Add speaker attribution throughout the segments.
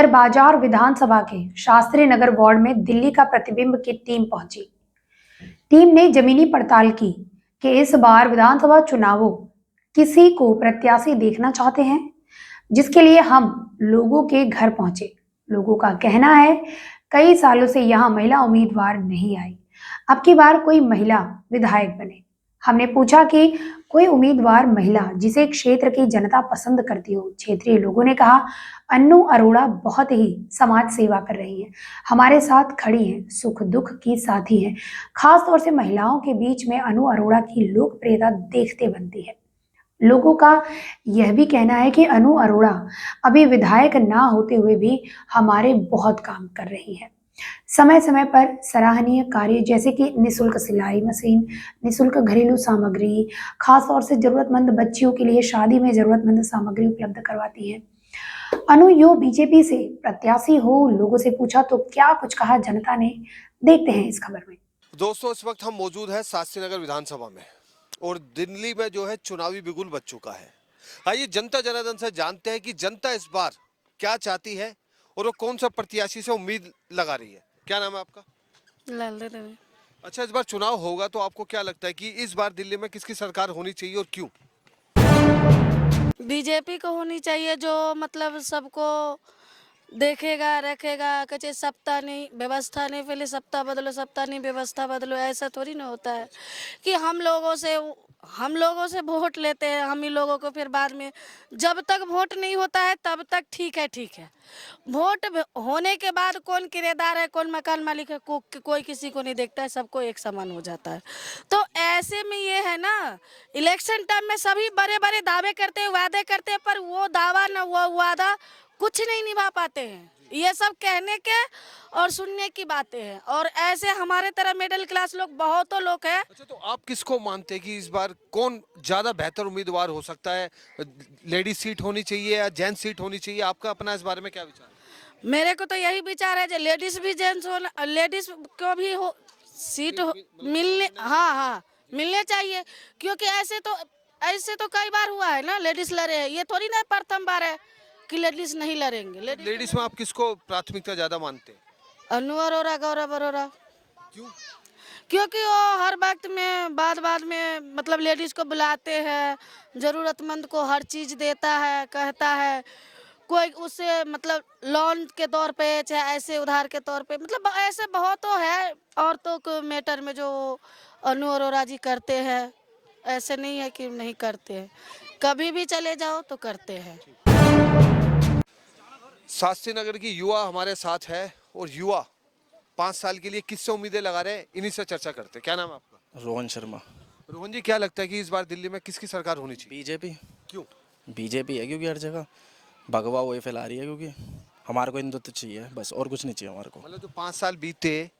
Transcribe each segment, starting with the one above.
Speaker 1: नगर बाजार विधानसभा के शास्त्री नगर वार्ड में दिल्ली का प्रतिबिंब की टीम पहुंची। टीम ने जमीनी पड़ताल की कि इस बार विधानसभा चुनावों किसी को प्रत्याशी देखना चाहते हैं, जिसके लिए हम लोगों के घर पहुंचे। लोगों का कहना है कई सालों से यहां महिला उम्मीदवार नहीं आई, अब की बार कोई महिला विधायक बने। हमने पूछा कि कोई उम्मीदवार महिला जिसे क्षेत्र की जनता पसंद करती हो। क्षेत्रीय लोगों ने कहा अन्नू अरोड़ा बहुत ही समाज सेवा कर रही है, हमारे साथ खड़ी हैं, सुख दुख की साथी हैं। खास तौर से महिलाओं के बीच में अनु अरोड़ा की लोकप्रियता देखते बनती है। लोगों का यह भी कहना है कि अनु अरोड़ा अभी विधायक ना होते हुए भी हमारे बहुत काम कर रही है। समय समय पर सराहनीय कार्य जैसे कि निशुल्क सिलाई मशीन, निशुल्क घरेलू सामग्री, खास तौर से जरूरतमंद बच्चियों के लिए शादी में जरूरतमंद सामग्री उपलब्ध करवाती है। अनु यो बीजेपी से प्रत्याशी हो, लोगों से पूछा तो क्या कुछ कहा जनता ने, देखते हैं इस खबर में।
Speaker 2: दोस्तों, इस वक्त हम मौजूद हैं शास्त्री नगर विधानसभा में और दिल्ली में जो है चुनावी बिगुल बज चुका है। आइए जनता जनार्दन से जानते हैं कि जनता इस बार क्या चाहती है और वो कौन सा प्रत्याशी से उम्मीद लगा रही है। क्या नाम है आपका?
Speaker 3: लाल रवि।
Speaker 2: अच्छा, इस बार चुनाव होगा तो आपको क्या लगता है कि इस बार दिल्ली में किसकी सरकार होनी चाहिए और क्यों?
Speaker 3: बीजेपी को होनी चाहिए, जो मतलब सबको देखेगा रखेगा। कचे सत्ता नहीं व्यवस्था नहीं, पहले सत्ता बदलो, सत्ता नहीं व्यवस्था बदलो, ऐसा थोड़ी ना होता है कि हम लोगों से वोट लेते हैं हम ही लोगों को, फिर बाद में जब तक वोट नहीं होता है तब तक ठीक है। वोट होने के बाद कौन किराएदार है कौन मकान मालिक है कोई किसी को नहीं देखता है, सबको एक समान हो जाता है। तो ऐसे में ये है ना, इलेक्शन टाइम में सभी बड़े बड़े दावे करते हैं, वादे करते हैं, पर वो दावा ना वो वादा कुछ नहीं निभा पाते हैं। ये सब कहने के और सुनने की बातें हैं, और ऐसे हमारे तरह मिडिल क्लास लोग बहुतों लोग हैं।
Speaker 2: अच्छा, तो आप किसको मानते हैं कि इस बार कौन ज्यादा बेहतर उम्मीदवार हो सकता है? लेडीज सीट होनी चाहिए या जेंट्स सीट होनी चाहिए? आपका अपना इस बारे में क्या विचार है?
Speaker 3: मेरे को तो यही विचार है, जो लेडीज भी जेंट्स हो, लेडीज को भी हो सीट हो, मिलने, हाँ मिलने चाहिए। क्योंकि ऐसे तो कई बार हुआ है ना, लेडीज लड़े हैं, ये थोड़ी ना प्रथम बार है कि लेडीज नहीं लड़ेंगे।
Speaker 2: लेडीज में आप किसको प्राथमिकता ज्यादा मानते हैं?
Speaker 3: अनु अरोड़ा, गौरव अरोड़ा।
Speaker 2: क्यों?
Speaker 3: क्योंकि वो हर वक्त में बाद में मतलब लेडीज को बुलाते हैं, जरूरतमंद को हर चीज देता है, कहता है। कोई उससे मतलब लोन के तौर पे चाहे ऐसे उधार के तौर पे, मतलब ऐसे बहुत है औरतों को मैटर में जो अनु अरोड़ा जी करते हैं। ऐसे नहीं है कि नहीं करते हैं, कभी भी चले जाओ तो करते हैं।
Speaker 2: शास्त्री नगर की युवा हमारे साथ है और युवा 5 साल के लिए किससे उम्मीदें लगा रहे हैं, इन्हीं से चर्चा करते हैं। क्या नाम है आपका?
Speaker 4: रोहन शर्मा।
Speaker 2: रोहन जी, क्या लगता है कि इस बार दिल्ली में किसकी सरकार होनी चाहिए?
Speaker 4: बीजेपी।
Speaker 2: क्यों?
Speaker 4: बीजेपी है क्योंकि हर जगह भगवा वही फैला रही है, क्योंकि हमारे को हिंदुत्व चाहिए बस, और कुछ नहीं चाहिए हमारे को।
Speaker 2: मतलब जो 5 साल बीते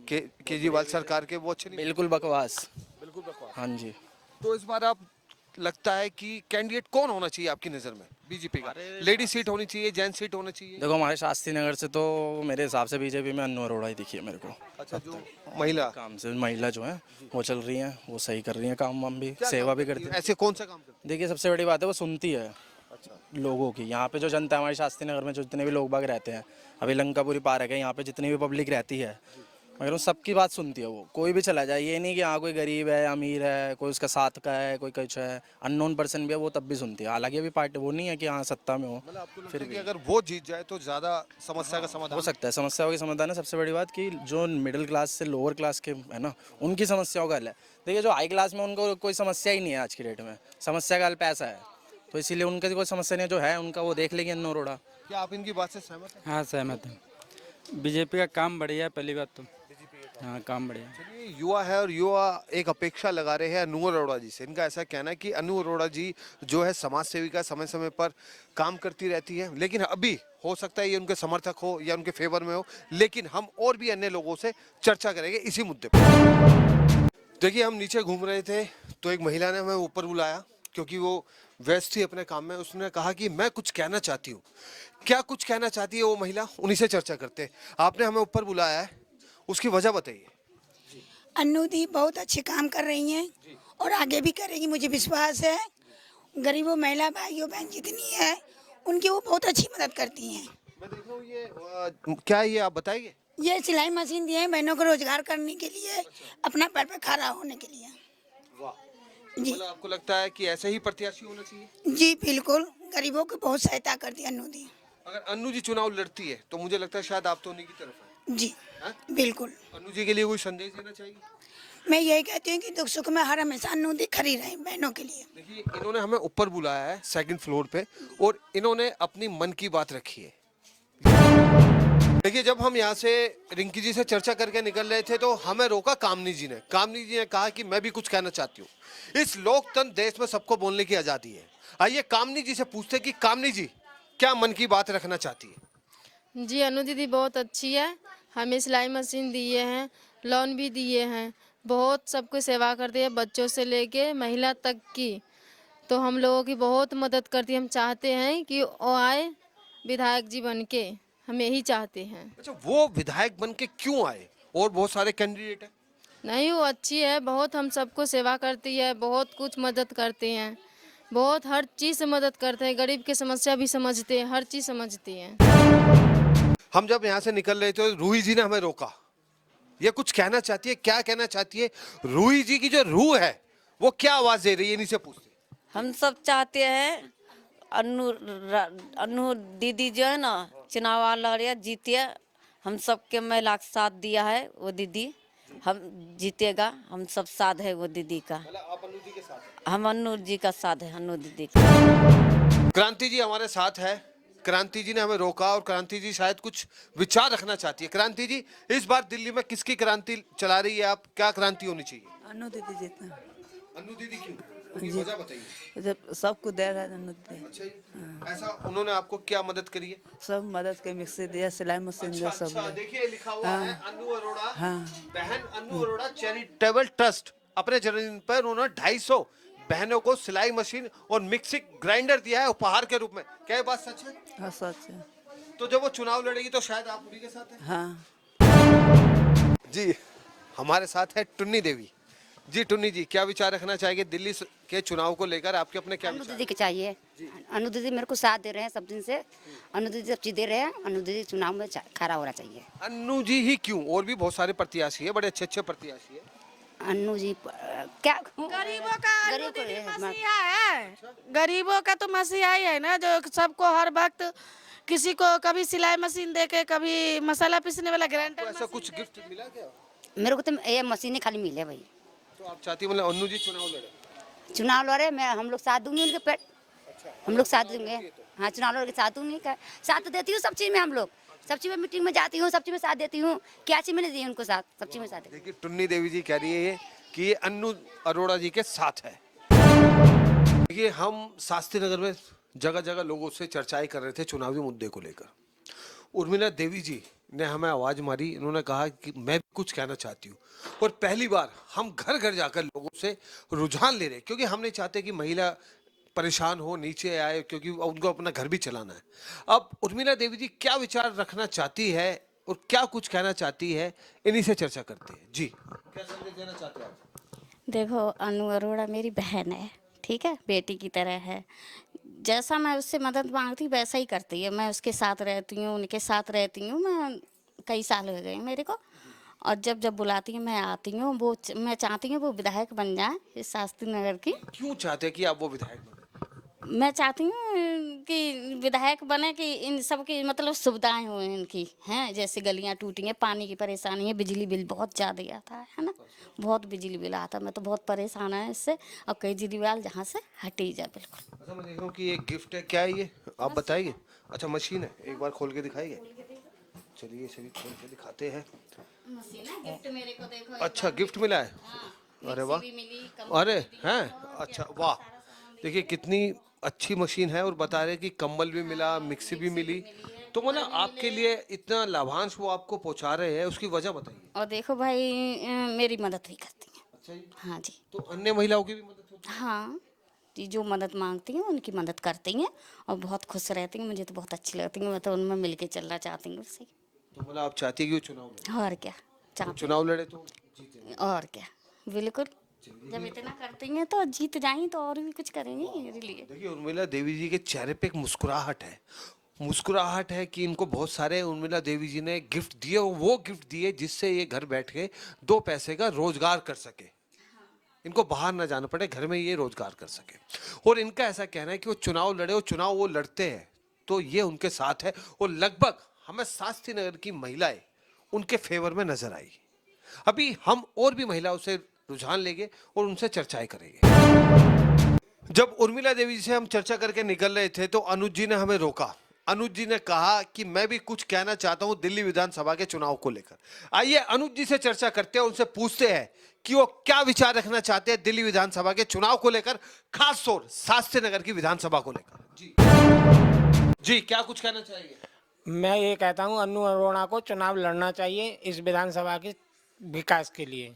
Speaker 2: केजरीवाल सरकार के, वो अच्छे नहीं?
Speaker 4: बिल्कुल बकवास।
Speaker 2: बिल्कुल बकवास।
Speaker 4: हाँ जी।
Speaker 2: तो इस बार आप लगता है कि कैंडिडेट कौन होना चाहिए आपकी नज़र में बीजेपी का? लेडी सीट होनी चाहिए, जेंट्स सीट होना चाहिए?
Speaker 4: देखो हमारे शास्त्री नगर से तो मेरे हिसाब से बीजेपी में अन्नू अरोड़ा ही दिखी है मेरे को।
Speaker 2: अच्छा, जो महिला
Speaker 4: काम से महिला जो है वो चल रही हैं, वो सही कर रही हैं, काम वाम भी, सेवा भी करती है।
Speaker 2: ऐसे कौन सा काम करती है?
Speaker 4: देखिए सबसे बड़ी बात है वो सुनती है
Speaker 2: अच्छा।
Speaker 4: लोगों की। यहाँ पे जो जनता है हमारे शास्त्री नगर में, जो जितने भी लोग बाग रहते हैं, अभी लंकापुरी पार्क है, यहाँ पे जितनी भी पब्लिक रहती है, मगर वो सबकी बात सुनती है। वो कोई भी चला जाए, ये नहीं कि हाँ कोई गरीब है अमीर है, कोई उसका साथ का है, कोई कुछ है, अननोन पर्सन भी है, वो तब भी सुनती है। हालांकि अभी पार्टी वो नहीं है कि हाँ सत्ता में हो,
Speaker 2: मतलब आपको लगता
Speaker 4: फिर
Speaker 2: है कि
Speaker 4: भी
Speaker 2: अगर वो जीत जाए तो ज़्यादा समस्या का समाधान
Speaker 4: हो सकता है। समस्याओं की समाधान है। सबसे बड़ी बात कि जो मिडिल क्लास से लोअर क्लास के है ना, उनकी समस्याओं का हल है। देखिए जो हाई क्लास में उनको कोई समस्या ही नहीं है आज की डेट में, समस्या का हल पैसा है, तो इसीलिए उनका कोई समस्या नहीं है। जो है उनका वो देख लेंगे अन्नू अरोड़ा।
Speaker 2: क्या आप इनकी बात से सहमत हैं?
Speaker 5: हाँ सहमत है। बीजेपी का काम बढ़िया है, पहली बात तो। हाँ काम बढ़िया है।
Speaker 2: चलिए, युवा है और युवा एक अपेक्षा लगा रहे हैं अनु अरोड़ा जी से। इनका ऐसा कहना है कि अनु अरोड़ा जी जो है समाज सेविका, समय समय पर काम करती रहती है, लेकिन अभी हो सकता है ये उनके समर्थक हो या उनके फेवर में हो, लेकिन हम और भी अन्य लोगों से चर्चा करेंगे इसी मुद्दे पर। देखिए, हम नीचे घूम रहे थे तो एक महिला ने हमें ऊपर बुलाया क्योंकि वो व्यस्त थी अपने काम में। उसने कहा कि मैं कुछ कहना चाहती हूँ। क्या कुछ कहना चाहती है वो महिला, उन्हीं से चर्चा करते हैं। आपने हमें ऊपर बुलाया है, उसकी वजह बताइए।
Speaker 6: अन्नू दी बहुत अच्छे काम कर रही हैं और आगे भी करेगी, मुझे विश्वास है। गरीबों महिला भाइयों बहन जितनी है उनकी वो बहुत अच्छी मदद करती हैं।
Speaker 2: मैं देख रहा हूँ ये क्या है ये आप बताइए।
Speaker 6: ये सिलाई मशीन दिए हैं बहनों को रोजगार करने के लिए, अपना पैर पे खड़ा होने के लिए।
Speaker 2: वाह।
Speaker 6: जी
Speaker 2: मतलब आपको लगता है कि ऐसे ही प्रत्याशी होना चाहिए?
Speaker 6: जी बिल्कुल, गरीबों की बहुत सहायता कर दी अन्नू दी।
Speaker 2: अगर अन्नू जी चुनाव लड़ती है तो मुझे लगता है शायद आप तो उन्हीं की तरफ हैं।
Speaker 6: जी
Speaker 2: हैं?
Speaker 6: बिल्कुल,
Speaker 2: अन्नू जी के लिए कोई संदेश देना चाहिए?
Speaker 6: मैं यही कहती हूँ कि दुख सुख में हर हमेशा अन्नू दी खड़ी रहे बहनों के लिए।
Speaker 2: देखिए इन्होंने हमें ऊपर बुलाया है सेकंड फ्लोर पे और इन्होंने अपनी मन की बात रखी है। देखिए जब हम यहाँ से रिंकी जी से चर्चा करके निकल रहे थे तो हमें रोका कामनी जी ने। कामनी जी ने कहा कि मैं भी कुछ कहना चाहती हूँ। इस लोकतंत्र देश में सबको बोलने की आजादी है। आइए कामनी जी से पूछते कि कामनी जी क्या मन की बात रखना चाहती है?
Speaker 7: जी अनु दीदी बहुत अच्छी है, हमें सिलाई मशीन दिए हैं, लोन भी दिए हैं, बहुत सबको सेवा करती है, बच्चों से लेके महिला तक की। तो हम लोगों की बहुत मदद करती है। हम चाहते हैं कि वो आए विधायक जी बन के, हम यही चाहते हैं।
Speaker 2: अच्छा वो विधायक बन के क्यों आए? और बहुत सारे कैंडिडेट हैं।
Speaker 7: नहीं वो अच्छी है, बहुत हम सबको सेवा करती है, बहुत कुछ मदद करते हैं, बहुत हर चीज़ से मदद करते हैं, गरीब की समस्या भी समझते हैं, हर चीज़ समझती हैं।
Speaker 2: हम जब यहाँ से निकल रहे थे रूही जी ने हमें रोका। ये कुछ कहना चाहती है, क्या कहना चाहती है? रूही जी की जो रूह है वो क्या आवाज दे रही है, इन्हीं से पूछते हैं।
Speaker 8: हम सब चाहते हैं अन्नू दीदी जो है ना चुनाव लड़िया जीतिए। हम सबके महिला का साथ दिया है वो दीदी, हम जीतेगा, हम सब साथ है वो दीदी का।
Speaker 2: आप अन्नू जी के साथ हैं?
Speaker 8: हम अन्नू जी का साथ है, अन्नू दीदी का।
Speaker 2: क्रांति जी हमारे साथ है। क्रांति जी ने हमें रोका और क्रांति जी शायद कुछ विचार रखना चाहती है। क्रांति जी इस बार दिल्ली में किसकी क्रांति चला रही है आप? क्या क्रांति होनी चाहिए?
Speaker 9: अन्नू दीदी जीतना।
Speaker 2: अन्नू दीदी क्यों? उनकी वजह बताइए।
Speaker 9: जब सबको दे रहा है अन्नू दीदी,
Speaker 2: अच्छा जी। ऐसा उन्होंने आपको क्या मदद करी है?
Speaker 9: सब मदद के मिक्सी दिया, सिलाई मशीन दिया, सब
Speaker 2: अच्छा
Speaker 9: दिया।
Speaker 2: देखिए लिखा हुआ है अन्नू अरोड़ा,
Speaker 9: हाँ।
Speaker 2: बहन अन्नू अरोड़ा चैरिटेबल ट्रस्ट। अपने जन्मदिन पर उन्होंने 250 बहनों को सिलाई मशीन और मिक्सी ग्राइंडर दिया है उपहार के रूप में। क्या ये बात सच है?
Speaker 9: हाँ सच है।
Speaker 2: तो जब वो चुनाव लड़ेगी तो शायद आप उन्हीं के साथ हैं।
Speaker 9: हाँ
Speaker 2: जी हमारे साथ है टुन्नी देवी जी। टुन्नी जी क्या विचार रखना चाहेंगे दिल्ली के चुनाव को लेकर? आपके अपने क्या
Speaker 10: अनु
Speaker 2: विचार?
Speaker 10: दीदी के चाहिए। अनु दीदी मेरे को साथ दे रहे हैं सब दिन से, अनु दीदी सब चीज दे रहे हैं, अनु दीदी चुनाव में खड़ा होना चाहिए।
Speaker 2: अन्नू जी ही क्यों? और भी बहुत सारे प्रत्याशी है, बड़े अच्छे अच्छे प्रत्याशी है।
Speaker 10: अन्नू जी क्या
Speaker 3: गरीबों का अन्नू
Speaker 10: गरीब को
Speaker 3: दीदी
Speaker 10: है,
Speaker 3: मसीहा है, गरीबों का तो मसीहा ही है ना, जो सबको हर वक्त किसी को कभी सिलाई मशीन देके, कभी मसाला पीसने वाला
Speaker 2: तो
Speaker 3: ग्राइंडर
Speaker 2: ऐसा कुछ गिफ्ट मिला क्या?
Speaker 10: मेरे को तो ये मशीनें खाली मिले भाई।
Speaker 2: तो आप चाहती मतलब अन्नू जी चुनाव लड़े?
Speaker 10: चुनाव लड़े, मैं हम लोग साथ दूंगे उनके पेट, हम लोग साथ देंगे। हाँ चुनाव लड़ के साथ दूंगी, साथ देती हूँ सब चीज में। हम लोग सब चीज में मीटिंग में जाती हूँ, सब चीज में साथ देती हूँ। क्या चीज मैंने दी उनको साथ, सब चीज में साथ।
Speaker 2: देखिए टुन्नी देवी जी कह रही है कि ये अन्नू अरोड़ा जी के साथ है। देखिए हम शास्त्री नगर में जगह जगह लोगों से चर्चाएं कर रहे थे चुनावी मुद्दे को लेकर। उर्मिला देवी जी ने हमें आवाज मारी, इन्होंने कहा कि मैं भी कुछ कहना चाहती हूँ। और पहली बार हम घर घर जाकर लोगों से रुझान ले रहे हैं, क्योंकि हम नहीं चाहते कि महिला परेशान हो, नीचे आए, क्योंकि उनको अपना घर भी चलाना है। अब उर्मिला देवी जी क्या विचार रखना चाहती है और क्या कुछ कहना चाहती है, इन्हीं से चर्चा करते हैं। जी क्या संदेश देना चाहते हैं आप?
Speaker 11: देखो अनु अरोड़ा मेरी बहन है, ठीक है, बेटी की तरह है। जैसा मैं उससे मदद मांगती वैसा ही करती है। मैं उसके साथ रहती हूँ, उनके साथ रहती हूँ। मैं कई साल हो गए मेरे को, और जब जब बुलाती है मैं आती हूँ। वो मैं चाहती हूँ वो विधायक बन जाए इस शास्त्री नगर की।
Speaker 2: क्यों चाहते हैं कि आप वो विधायक बने?
Speaker 11: मैं चाहती हूँ कि विधायक बने, कि इन सब की मतलब सुविधाएं हो इनकी, हैं जैसे गलियाँ टूटी हैं, पानी की परेशानी है, बिजली बिल बहुत ज़्यादा आता है ना, बहुत बिजली बिल आता है। मैं तो बहुत परेशान है इससे, और केजरीवाल जहाँ से हट ही जाए बिल्कुल।
Speaker 2: अच्छा मैं देख रहा हूँ कि ये गिफ्ट है, क्या है ये आप बताइए? अच्छा मशीन है, एक बार खोल के दिखाइए। चलिए सभी खोल के दिखाते हैं।
Speaker 11: गिफ्ट मेरे को देखो।
Speaker 2: अच्छा गिफ्ट मिला है? अरे वाह, अरे हैं, अच्छा वाह। देखिए कितनी अच्छी मशीन है और बता रहे कि कंबल भी मिला, मिक्सी भी मिली। तो मतलब आपके लिए इतना लाभांश वो आपको पहुंचा रहे हैं, उसकी वजह बताइए।
Speaker 11: और देखो भाई मेरी मदद भी करती हैं।
Speaker 2: अच्छा जी।
Speaker 11: हाँ जी।
Speaker 2: तो अन्य महिलाओं की भी मदद होती है?
Speaker 11: हाँ जी, जो मदद मांगती हैं उनकी मदद करती हैं, और बहुत खुश रहती हैं। मुझे तो बहुत अच्छी लगती हैं, मैं तो उनमें मिल के चलना चाहती हूँ उससे।
Speaker 2: तो मतलब आप चाहती है कि वो चुनाव लड़े?
Speaker 11: और क्या चाहती,
Speaker 2: चुनाव लड़े तो जीते।
Speaker 11: और क्या, बिल्कुल। जब इतना करती हैं तो जीत जाएं तो और भी कुछ करेंगी मेरे लिए।
Speaker 2: देखिए उर्मिला देवी जी के चेहरे पे एक मुस्कुराहट है, मुस्कुराहट है कि इनको बहुत सारे उर्मिला देवी जी ने गिफ्ट दिए, और वो गिफ्ट दिए जिससे ये घर बैठ के 2 पैसे का रोजगार कर सके, इनको बाहर ना जाना पड़े, घर में ये रोजगार कर सके। और इनका ऐसा कहना है कि वो चुनाव लड़े, और चुनाव वो लड़ते हैं तो ये उनके साथ है, और लगभग हमें शास्त्री नगर की महिलाएं उनके फेवर में नजर आई। अभी हम और भी महिलाओं से रुझान लेंगे और उनसे चर्चाएं करेंगे। जब उर्मिला देवी जी से हम चर्चा करके निकल रहे थे तो अनुज जी ने हमें रोका। अनुज जी ने कहा कि मैं भी कुछ कहना चाहता हूं दिल्ली विधानसभा के चुनाव को लेकर। आइए अनुज जी से चर्चा करते हैं, उनसे पूछते हैं कि वो क्या विचार रखना चाहते हैं दिल्ली विधानसभा के चुनाव को लेकर, खासतौर शास्त्री नगर की विधानसभा को लेकर। जी क्या कुछ कहना चाहिए?
Speaker 12: मैं ये कहता हूँ अन्नू अरोड़ा को चुनाव लड़ना चाहिए इस विधानसभा के विकास के लिए।